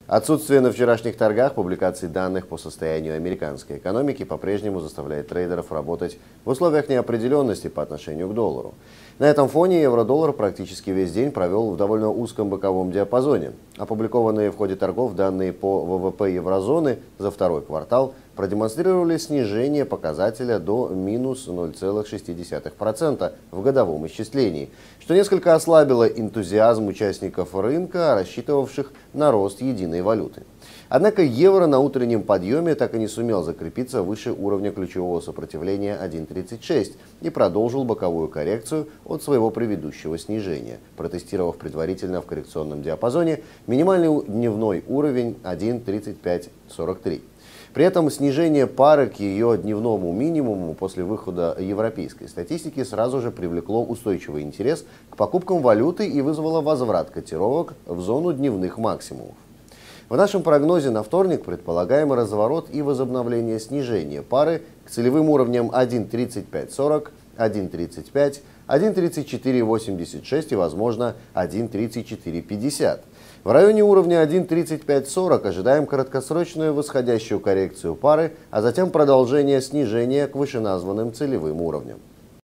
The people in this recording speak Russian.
Отсутствие на вчерашних торгах публикаций данных по состоянию американской экономики по-прежнему заставляет трейдеров работать в условиях неопределенности по отношению к доллару. На этом фоне евро-доллар практически весь день провел в довольно узком боковом диапазоне. Опубликованные в ходе торгов данные по ВВП еврозоны за второй квартал продемонстрировали снижение показателя до минус 0,6% в годовом исчислении, что несколько ослабило энтузиазм участников рынка, рассчитывавших на рост единой валюты. Однако евро на утреннем подъеме так и не сумел закрепиться выше уровня ключевого сопротивления 1.36 и продолжил боковую коррекцию от своего предыдущего снижения, протестировав предварительно в коррекционном диапазоне минимальный дневной уровень 1.3543. При этом снижение пары к ее дневному минимуму после выхода европейской статистики сразу же привлекло устойчивый интерес к покупкам валюты и вызвало возврат котировок в зону дневных максимумов. В нашем прогнозе на вторник предполагаем разворот и возобновление снижения пары к целевым уровням 1.3540, 1.35, 1.3486 и, возможно, 1.3450. В районе уровня 1.3540 ожидаем краткосрочную восходящую коррекцию пары, а затем продолжение снижения к вышеназванным целевым уровням.